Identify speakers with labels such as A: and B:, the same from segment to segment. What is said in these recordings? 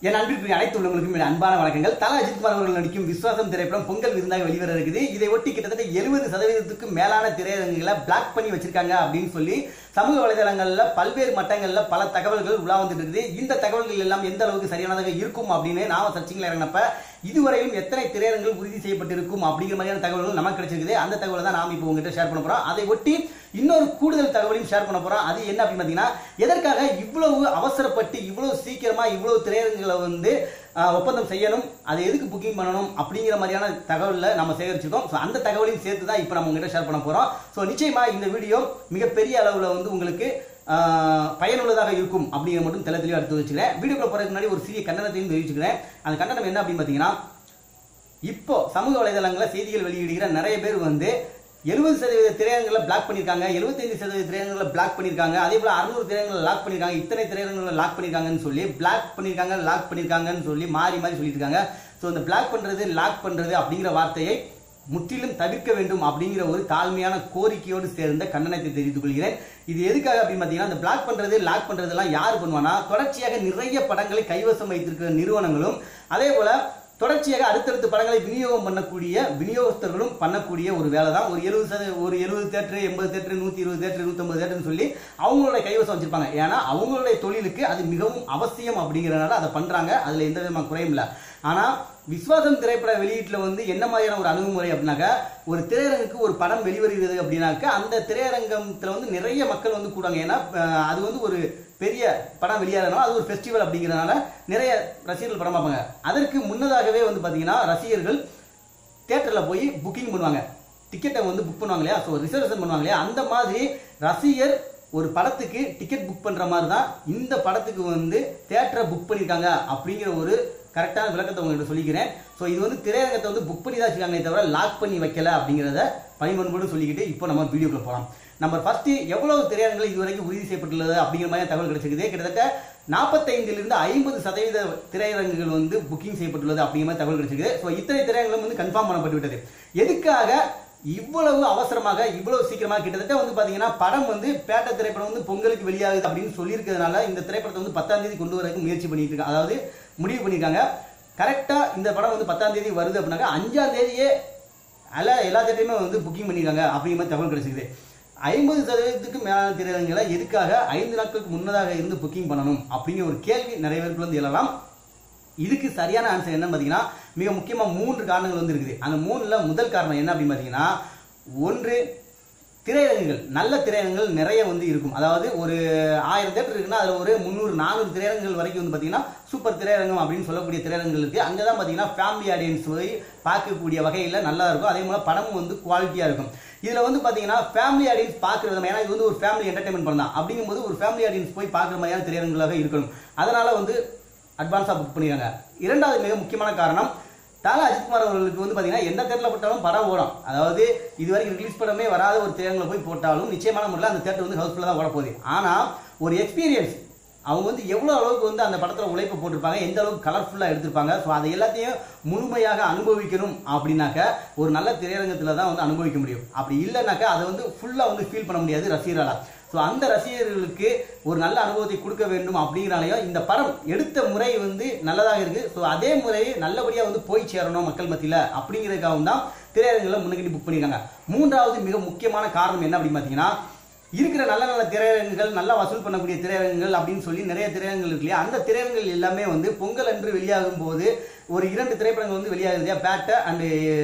A: என் அன்பிற்கு அனைத்து உள்ளவங்களுக்கும் அன்பான வணக்கங்கள். தல அஜித் குமார் அவர்கள் நடிக்கும் விஸ்வாசம் திரைப்படம் பொங்கல் விருந்தாக வெளிவர இருக்குது. இதை ஒட்டி கிட்டத்தட்ட 70% மேலான திரையரங்குகளை பிளாக் பண்ணி வச்சிருக்காங்க அப்படின்னு சொல்லி சமூக வலைதளங்கள்ல பல்வேறு மட்டங்கள்ல பல தகவல்கள் உலா வந்துட்டு இருக்குது. இந்த தகவல்கள் எல்லாம் எந்த அளவுக்கு சரியானதாக இருக்கும் அப்படின்னு நாம சர்ச்சிங்ல இறங்கினப்ப இதுவரையிலும் எத்தனை திரையரங்குகள் உறுதி செய்யப்பட்டிருக்கும் அப்படிங்கிற மாதிரியான தகவல்கள் நமக்கு கிடைச்சிருக்குது. அந்த தகவலை தான் நாம இப்போ உங்ககிட்ட ஷேர் பண்ண போறோம். அதை ஒட்டி இன்னொரு கூடுதல் தகவலையும் ஷேர் பண்ண போறோம். அது என்ன அப்படின்னு பாத்தீங்கன்னா, எதற்காக இவ்வளவு அவசரப்பட்டு இவ்வளவு சீக்கிரமா இவ்வளவு திரையரங்குகளை ஒப்பந்தம் செய்யணும், அதை எதுக்கு புக்கிங் பண்ணணும் அப்படிங்கிற மாதிரியான தகவலை நம்ம சேகரிச்சிருக்கோம். அந்த தகவலையும் சேர்த்து தான் இப்போ நம்ம உங்ககிட்ட ஷேர் பண்ண போறோம். ஸோ நிச்சயமா இந்த வீடியோ மிகப்பெரிய அளவில் உங்களுக்கு பயனுள்ளதாக இருக்கும் அப்படிங்கிற மட்டும் தெளிவாக எடுத்து வச்சுக்கிறேன். வீடியோக்குள்ள போறதுக்கு முன்னாடி ஒரு சிறிய கண்டனத்தையும் தெரிவிச்சுக்கிறேன். அந்த கண்டனம் என்ன அப்படின்னு பாத்தீங்கன்னா, இப்போ சமூக வலைதளங்கள செய்திகள் வெளியிடுகிற நிறைய பேர் 70% திரையரங்குகளை பிளாக் பண்ணிருக்காங்க, 75% திரையரங்குகளை பிளாக் பண்ணிருக்காங்க, அதே போல 600 திரையரங்குகளை லாக் பண்ணிருக்காங்க, இத்தனை திரையரங்குகளை லாக் பண்ணிருக்காங்கன்னு சொல்லி பிளாக் பண்ணிருக்காங்க லாக் பண்ணிருக்காங்கன்னு சொல்லி மாறி மாறி சொல்லிட்டு இருக்காங்க. ஸோ இந்த பிளாக் பண்றது லாக் பண்றது அப்படிங்கிற வார்த்தையை முற்றிலும் தவிர்க்க வேண்டும் அப்படிங்கிற ஒரு தாழ்மையான கோரிக்கையோடு சேர்ந்த கண்டனத்தை தெரிவித்துக் கொள்கிறேன். இது எதுக்காக அப்படின்னு பாத்தீங்கன்னா, இந்த பிளாக் பண்றது லாக் பண்றது எல்லாம் யாரு பண்ணுவானா, தொடர்ச்சியாக நிறைய படங்களை கைவசம் வைத்திருக்கிற நிறுவனங்களும் அதே போல தொடர்ச்சியாக அடுத்தடுத்த படங்களை விநியோகம் பண்ணக்கூடிய விநியோகஸ்தர்களும் பண்ணக்கூடிய ஒரு வேலை தான். ஒரு 70 தேட்டர், 80 தேட்டர், 120 தேட்டர், 150 தேட்டர்னு சொல்லி அவங்களுடைய கைவசம் வச்சிருப்பாங்க. ஏன்னா அவங்களுடைய தொழிலுக்கு அது மிகவும் அவசியம் அப்படிங்கிறதுனால அதை பண்றாங்க. அதுல எந்த விதமான குறையும் இல்லை. ஆனா விஸ்வாசம் திரைப்பட வெளியீட்டுல என்ன மாதிரியான ஒரு அணுகுமுறை அப்படின்னாக்க, ஒரு திரையரங்குக்கு ஒரு படம் வெளிவருகிறது அப்படின்னாக்க அந்த திரையரங்கத்துல நிறைய மக்கள் கூடுவாங்க. ஏன்னா அது ஒரு பெரிய படம் வெளியாகிறதுனால அது ஒரு ஃபெஸ்டிவல் அப்படிங்கிறதுனால நிறைய ரசிகர்கள் படம் பார்ப்பாங்க. அதற்கு முன்னதாகவே பாத்தீங்கன்னா ரசிகர்கள் தியேட்டர்ல போய் புக்கிங் பண்ணுவாங்க, டிக்கெட்டை புக் பண்ணுவாங்க இல்லையா, ஸோ ரிசர்வேஷன் பண்ணுவாங்க இல்லையா. அந்த மாதிரி ரசிகர் ஒரு படத்துக்கு டிக்கெட் புக் பண்ற மாதிரி தான் இந்த படத்துக்கு தியேட்டரை புக் பண்ணிருக்காங்க அப்படிங்கிற ஒரு கரெக்டான விளக்கத்தை உங்கள்கிட்ட சொல்லிக்கிறேன். ஸோ இது திரையரங்கத்தை புக் பண்ணி தான் வச்சிருக்காங்களே தவிர லாக் பண்ணி வைக்கல அப்படிங்கிறத பணிமன்போடு சொல்லிக்கிட்டு இப்போ நம்ம வீடியோக்குள்ள போகலாம். நம்பர் ஃபர்ஸ்ட், எவ்வளவு திரையரங்குகள் இதுவரைக்கும் உறுதி செய்யப்பட்டுள்ளது அப்படிங்கிற மாதிரி தகவல் கிடைச்சிருக்குது. கிட்டத்தட்ட 45 to 50% திரையரங்குகள் புக்கிங் செய்யப்பட்டுள்ளது அப்படிங்கிற மாதிரி தகவல் கிடைச்சிருக்கு. ஸோ இத்தனை திரையரங்குகளும் கன்ஃபார்ம் பண்ணப்பட்டு விட்டது. எதுக்காக இவ்வளவு அவசரமாக இவ்வளவு சீக்கிரமாக கிட்டத்தட்ட பாத்தீங்கன்னா படம் பேட்ட திரைப்படம் பொங்கலுக்கு வெளியாகுது அப்படின்னு சொல்லியிருக்கிறதுனால இந்த திரைப்படத்தை 10ஆம் தேதி கொண்டு வரதுக்கு முயற்சி பண்ணிட்டு இருக்காங்க, அதாவது முடிவு பண்ணிருக்காங்க. கரெக்டா இந்த படம் 10ஆம் தேதி வருது அப்படின்னாக்க 5ஆம் தேதியே எல்லா தேட்டரையுமே புக்கிங் பண்ணிருக்காங்க அப்படிங்கிற மாதிரி தகவல் கிடைச்சிருக்குது. 50% மேலான திரையரங்குகளை எதுக்காக 5 நாட்களுக்கு முன்னதாக இருந்து புக்கிங் பண்ணணும் அப்படிங்கிற ஒரு கேள்வி நிறைய பேருக்கு எழலாம். இதுக்கு சரியான ஆன்சர் என்ன பாத்தீங்கன்னா, மிக முக்கியமா 3 காரணங்கள் இருக்குது. அந்த 3ல முதல் காரணம் என்ன அப்படின்னு பாத்தீங்கன்னா, ஒன்று, திரையரங்குகள் நல்ல திரையரங்குகள் நிறைய இருக்கும். அதாவது ஒரு 1000 தேட்டர் இருக்குன்னா அதுல ஒரு 300-400 திரையரங்குகள் வரைக்கும் பாத்தீங்கன்னா சூப்பர் திரையரங்கம் அப்படின்னு சொல்லக்கூடிய திரையரங்குகள் இருக்கு. அங்கதான் பாத்தீங்கன்னா ஃபேமிலி ஆடியன்ஸ் பார்க்கக்கூடிய வகையில நல்லா இருக்கும். அதே போல படமும் குவாலிட்டியா இருக்கும். இதுல பாத்தீங்கன்னா ஃபேமிலி ஆடியன்ஸ் பாக்குற விதம், ஏன்னா இது ஒரு ஃபேமிலி என்டர்டைன்மெண்ட் படம் தான் அப்படிங்கும்போது ஒரு ஃபேமிலி ஆடியன்ஸ் போய் பாக்குற மாதிரியான திரையரங்குகளாக இருக்கணும். அதனால அட்வான்ஸா புக் பண்ணிடுறாங்க. இரண்டாவது மிக முக்கியமான காரணம், தல அஜித் குமார் அவர்களுக்கு பாத்தீங்கன்னா எந்த தேட்டர்ல போட்டாலும் படம் ஓடும். அதாவது இதுவரைக்கும் ரிலீஸ் படமே வராத ஒரு திரையரங்குல போய் போட்டாலும் நிச்சயமான முறையில் அந்த தேட்டர் ஹவுஸ்ஃபுல்லா தான் ஓட போகுது. ஆனா ஒரு எக்ஸ்பீரியன்ஸ், அவங்க எவ்வளவு அளவுக்கு அந்த படத்துல உழைப்பு போட்டிருப்பாங்க, எந்த அளவுக்கு கலர்ஃபுல்லா எடுத்திருப்பாங்க, ஸோ அதை எல்லாத்தையும் முழுமையாக அனுபவிக்கணும் அப்படின்னாக்க ஒரு நல்ல திரையரங்கத்துல தான் அனுபவிக்க முடியும். அப்படி இல்லைனாக்கா அதை ஃபுல்லா ஃபீல் பண்ண முடியாது ரசிகர்களால. ஸோ அந்த ரசிகர்களுக்கு ஒரு நல்ல அனுபவத்தை கொடுக்க வேண்டும் அப்படிங்கிறாலையும் இந்த படம் எடுத்த முறை நல்லதாக இருக்கு. ஸோ அதே முறையை நல்லபடியா போய் சேரணும் மக்கள் மத்தியில அப்படிங்கிறதுக்காக தான் திரையரங்குகளை முன்னகட்டி புக் பண்ணிருக்காங்க. மூன்றாவது மிக முக்கியமான காரணம் என்ன அப்படின்னு பாத்தீங்கன்னா, இருக்கிற நல்ல நல்ல திரையரங்குகள், நல்லா வசூல் பண்ணக்கூடிய திரையரங்குகள் அப்படின்னு சொல்லி நிறைய திரையரங்குகள் இருக்கு இல்லையா, அந்த திரையரங்குகள் எல்லாமே பொங்கல் அன்று வெளியாகும் போது ஒரு 2 திரைப்படங்கள் வெளியாகுது, பேட்ட அண்ட்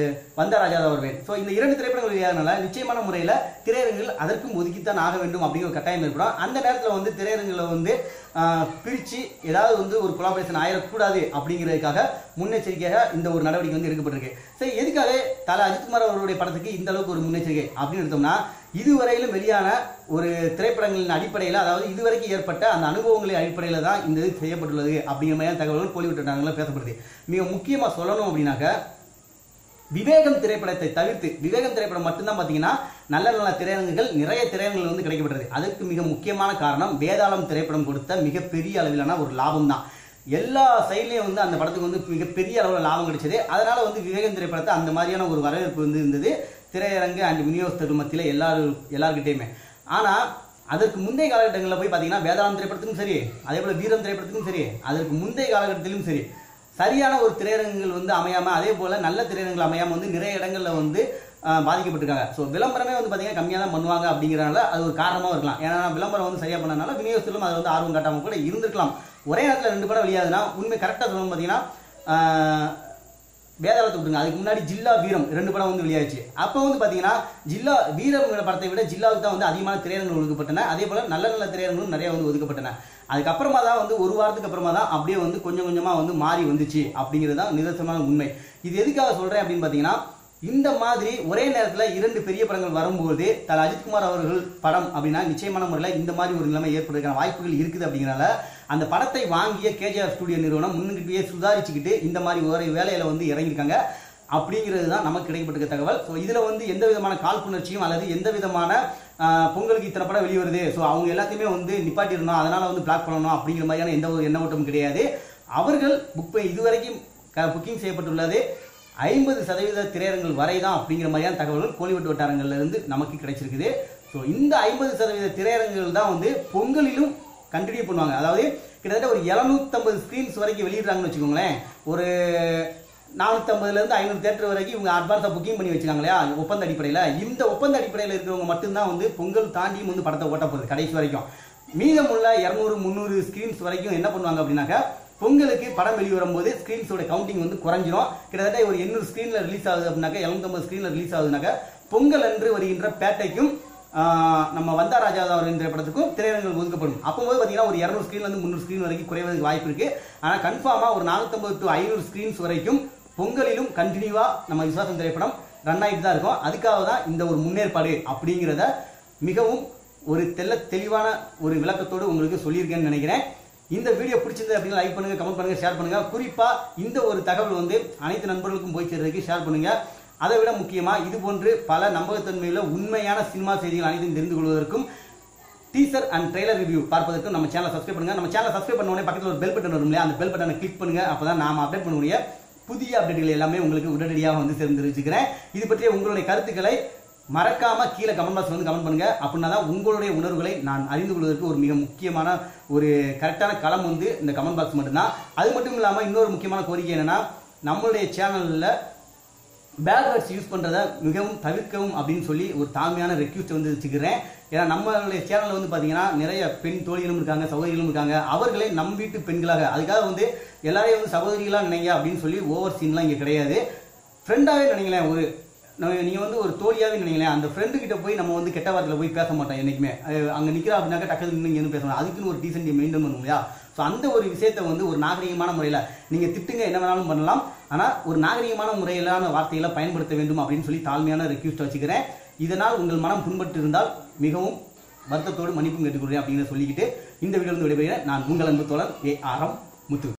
A: வந்தராஜா வருவேன். ஸோ இந்த 2 திரைப்படங்கள் வெளியாகிறதுனால நிச்சயமான முறையில் திரையரங்குகள் அதற்கும் ஒதுக்கித்தான் ஆக வேண்டும் அப்படிங்கிற ஒரு கட்டாயம் ஏற்படும். அந்த நேரத்தில் திரையரங்குகளை பிரிச்சு ஏதாவது ஒரு கொலாபரேஷன் ஆயிடக்கூடாது அப்படிங்கிறதுக்காக முன்னெச்சரிக்கையாக இந்த ஒரு நடவடிக்கை எடுக்கப்பட்டிருக்கு. சரி, எதுக்காக தல அஜித் குமார் அவருடைய படத்துக்கு இந்த அளவுக்கு ஒரு முன்னெச்சரிக்கை அப்படின்னு எடுத்தோம்னா, இதுவரையிலும் வெளியான ஒரு திரைப்படங்களின் அடிப்படையில், அதாவது இதுவரைக்கும் ஏற்பட்ட அந்த அனுபவங்களின் அடிப்படையில் தான் இந்த இது செய்யப்பட்டுள்ளது அப்படிங்கிற மாதிரி தகவல்கள் போலிவிட்டாங்கள பேசப்படுது. மிக முக்கியமா சொல்லணும் அப்படின்னாக்க, விவேகம் திரைப்படத்தை தவிர்த்து, விவேகம் திரைப்படம் மட்டும்தான் பாத்தீங்கன்னா நல்ல நல்ல திரையரங்குகள் நிறைய திரையரங்குகள் கிடைக்கப்பட்டது. அதுக்கு மிக முக்கியமான காரணம் வேதாளம் திரைப்படம் கொடுத்த மிகப்பெரிய அளவிலான ஒரு லாபம் தான். எல்லா சைட்லயும் அந்த படத்துக்கு மிகப்பெரிய அளவில் லாபம் கிடைச்சது. அதனால விவேகம் திரைப்படத்தை அந்த மாதிரியான ஒரு வரவேற்பு இருந்தது திரையரங்கு அண்ட் விநியோகஸ்தர்கள் மத்தியில எல்லார்கிட்டையுமே. ஆனா அதற்கு முந்தைய காலகட்டங்களில் போய் பார்த்தீங்கன்னா வேதாளம் திரைப்படத்துக்கும் சரி, அதே போல வீரம் திரைப்படத்துக்கும் சரி, அதற்கு முந்தைய காலகட்டத்திலும் சரி, சரியான ஒரு திரையரங்குகள் வந்து அமையாம, அதே போல நல்ல திரையரங்குகள் அமையாம வந்து நிறைய இடங்கள்ல வந்து பாதிக்கப்பட்டிருக்காங்க. ஸோ விளம்பரமே வந்து பார்த்தீங்கன்னா கம்மியாக தான் பண்ணுவாங்க அப்படிங்கிறனால அது ஒரு காரணமாக இருக்கலாம். ஏன்னா விளம்பரம் வந்து சரியா பண்ணனால விநியோகத்திலும் அது வந்து ஆர்வம் காட்டாமல் கூட இருந்திருக்கலாம். ஒரே நேரத்தில் 2 படம் வெளியாகுதுன்னா உண்மை கரெக்டாக சொல்லணும் பார்த்தீங்கன்னா வேதாளத்தை விட்டுருங்க, அதுக்கு முன்னாடி ஜில்லா வீரம் 2 படம் வந்து வெளியாச்சு. அப்போ வந்து பார்த்தீங்கன்னா ஜில்லா வீரம் படத்தை விட ஜில்லாவுக்கு தான் வந்து அதிகமான திரையரங்குகள் ஒதுக்கப்பட்டன. அதே போல நல்ல நல்ல திரையரங்குகளும் நிறைய வந்து ஒதுக்கப்பட்டன. அதுக்கப்புறமா தான் வந்து ஒரு வாரத்துக்கு அப்புறமா தான் அப்படியே வந்து கொஞ்சம் கொஞ்சமா வந்து மாறி வந்துச்சு அப்படிங்கிறது தான் நிதர்சனமான உண்மை. இது எதுக்காக சொல்றேன் அப்படின்னு பார்த்தீங்கன்னா, இந்த மாதிரி ஒரே நேரத்தில் 2 பெரிய படங்கள் வரும்போது தல அஜித்குமார் அவர்கள் படம் அப்படின்னா நிச்சயமான முறையில் இந்த மாதிரி ஒரு நிலைமை ஏற்படுறதுக்கான வாய்ப்புகள் இருக்குது. அப்படிங்கிறனால அந்த படத்தை வாங்கிய கேஜிஆர் ஸ்டுடியோ நிறுவனம் முன்னுக்கிட்டே சுதாரிச்சுக்கிட்டு இந்த மாதிரி ஒரு வேலையில வந்து இறங்கியிருக்காங்க அப்படிங்கிறது தான் நமக்கு கிடைக்கப்பட்ட தகவல். ஸோ இதில் வந்து எந்த விதமான காழ்ப்புணர்ச்சியும் அல்லது எந்த விதமான பொங்கலுக்கு இத்தனை படம் வெளிவருது, ஸோ அவங்க எல்லாத்தையுமே வந்து நிப்பாட்டிடணும், அதனால வந்து பிளாக் பண்ணணும் அப்படிங்கிற மாதிரியான எந்த ஒரு எண்ண ஓட்டமும் கிடையாது. அவர்கள் இதுவரைக்கும் புக்கிங் செய்யப்பட்டுள்ளது 50% திரையரங்குகள் வரை தான் அப்படிங்கிற மாதிரியான தகவல்கள் கோலிவுட் வட்டாரங்கள்ல இருந்து நமக்கு கிடைச்சிருக்குது. ஸோ இந்த 50% திரையரங்குகள் தான் வந்து பொங்கலிலும் கண்டினியூ பண்ணுவாங்க. அதாவது கிட்டத்தட்ட ஒரு 750 ஸ்கிரீன்ஸ் வரைக்கும் வெளியிடுறாங்கன்னு வச்சுக்கோங்களேன். ஒரு 450 இருந்து 500 தியேட்டர் வரைக்கும் இவங்க அட்வான்ஸா புக்கிங் பண்ணி வச்சுக்காங்க இல்லையா, ஒப்பந்த அடிப்படையில். இந்த ஒப்பந்த அடிப்படையில் இருக்கிறவங்க மட்டும்தான் வந்து பொங்கல் தாண்டியும் வந்து படத்தை ஓட்ட போகுது கடைசி வரைக்கும். மீதமுள்ள 200-300 ஸ்கிரீன்ஸ் வரைக்கும் என்ன பண்ணுவாங்க அப்படின்னாக்கா, பொங்கலுக்கு படம் வெளிவரும் போது ஸ்கிரீன்ஸோட கவுண்டிங் வந்து குறைஞ்சிரும். கிட்டத்தட்ட ஒரு 800 ஸ்கிரீன்ல ரிலீஸ் ஆகுது அப்படின்னாக்கா, 750 ஸ்கிரீன்ல ரிலீஸ் ஆகுதுனாக்கா, பொங்கல் அன்று வருகின்ற பேட்டைக்கும் நம்ம வந்தா ராஜா அவரின் திரைப்படத்துக்கும் திரையரங்குகள் ஒதுக்கப்படும். அப்போது பார்த்தீங்கன்னா ஒரு 200 ஸ்கிரீன்ல இருந்து 300 ஸ்கிரீன் வரைக்கும் குறைவதற்கு வாய்ப்பு இருக்கு. ஆனால் கன்ஃபார்மா ஒரு 450 to 500 ஸ்கிரீன்ஸ் வரைக்கும் பொங்கலிலும் கண்டினியூவா நம்ம விஸ்வாசம் திரைப்படம் ரன் ஆகிட்டு தான் இருக்கும். அதுக்காக தான் இந்த ஒரு முன்னேற்பாடு அப்படிங்கிறத மிகவும் ஒரு தெளிவான ஒரு விளக்கத்தோடு உங்களுக்கு சொல்லியிருக்கேன்னு நினைக்கிறேன். இந்த வீடியோ பிடிச்சிருந்தது அப்படின்னு லைக் பண்ணுங்க, கமெண்ட் பண்ணுங்க, ஷேர் பண்ணுங்க. குறிப்பா இந்த ஒரு தகவல் வந்து அனைத்து நண்பர்களுக்கும் போய் சேர்றதுக்கு ஷேர் பண்ணுங்க. அதை விட முக்கியமா இது போன்று பல நம்பகத்தன்மையுள்ள உண்மையான சினிமா செய்திகள் அனைத்தையும் தெரிந்து கொள்வதற்கும் டீசர் அண்ட் ட்ரெய்லர் ரிவ்யூ பார்ப்பதற்கும் நம்ம சேனலை சப்ஸ்கிரைப் பண்ணுங்க. நம்ம சேனலை சப்ஸ்கிரைப் பண்ண உடனே பக்கத்தில் ஒரு பெல் பட்டன் வரும் இல்லையா, அந்த பெல் பட்டனை கிளிக் பண்ணுங்க. அப்பதான் நாம அப்டேட் பண்ணக்கூடிய புதிய அப்டேட்கள் எல்லாமே உங்களுக்கு உடனடியாக வந்து தெரிஞ்சுக்கிறேன். இது பற்றிய உங்களுடைய கருத்துக்களை மறக்காம கீழே கமெண்ட் பாக்ஸ்ல வந்து கமெண்ட் பண்ணுங்க. அப்படின்னா தான் உங்களுடைய உணர்வுகளை நான் அறிந்து கொள்வதற்கு ஒரு மிக முக்கியமான ஒரு கரெக்டான களம் வந்து இந்த கமெண்ட் பாக்ஸ் மட்டும்தான். அது மட்டும் இல்லாம இன்னொரு முக்கியமான கோரிக்கை என்னன்னா, நம்மளுடைய சேனல்ல பேட் வேர்ட்ஸ் யூஸ் பண்றதை மிகவும் தவிர்க்கவும் அப்படின்னு சொல்லி ஒரு தாழ்மையான ரெக்வெஸ்ட் வந்து வச்சுக்கிறேன். ஏன்னா நம்மளுடைய சேனல்ல வந்து பாத்தீங்கன்னா நிறைய பெண் தோழிகளும் இருக்காங்க, சகோதரிகளும் இருக்காங்க. அவர்களை நம் வீட்டு பெண்களாக, அதுக்காக வந்து எல்லாரையும் வந்து சகோதரிகளா நினைங்க அப்படின்னு சொல்லி ஓவர் சீன்லாம் இங்க கிடையாது. ஃப்ரெண்டாவே நினைங்களேன், ஒரு நீங்க வந்து ஒரு தோழியாவே நினைங்களேன். அந்த ஃப்ரெண்டு கிட்ட போய் நம்ம வந்து கெட்ட வார்த்தையில போய் பேச மாட்டோம் என்னைக்குமே. அங்க நிக்கிறா அப்படின்னாக்க டக்குனு நின்று பேசணும், அதுக்குன்னு ஒரு டீசென்ட் மெயின்டைன் பண்ணுவோம் இல்லையா. ஸோ அந்த ஒரு விஷயத்தை வந்து ஒரு நாகரிகமான முறையில் நீங்க திட்டுங்க, என்ன வேணாலும் பண்ணலாம், ஆனா ஒரு நாகரிகமான முறையிலான வார்த்தைகளை பயன்படுத்த வேண்டும் அப்படின்னு சொல்லி தாழ்மையான ரெக்வெஸ்ட் வச்சுக்கிறேன். இதனால் உங்கள் மனம் புண்பட்டு இருந்தால் மிகவும் வருத்தத்தோடு மன்னிப்பும் கேட்டுக்கொள்கிறேன் அப்படின்னு சொல்லிக்கிட்டு இந்த வீடியோ வந்து விடைபெறுகிறேன். நான் உங்கள் அன்பு தோழர் ARM முத்து.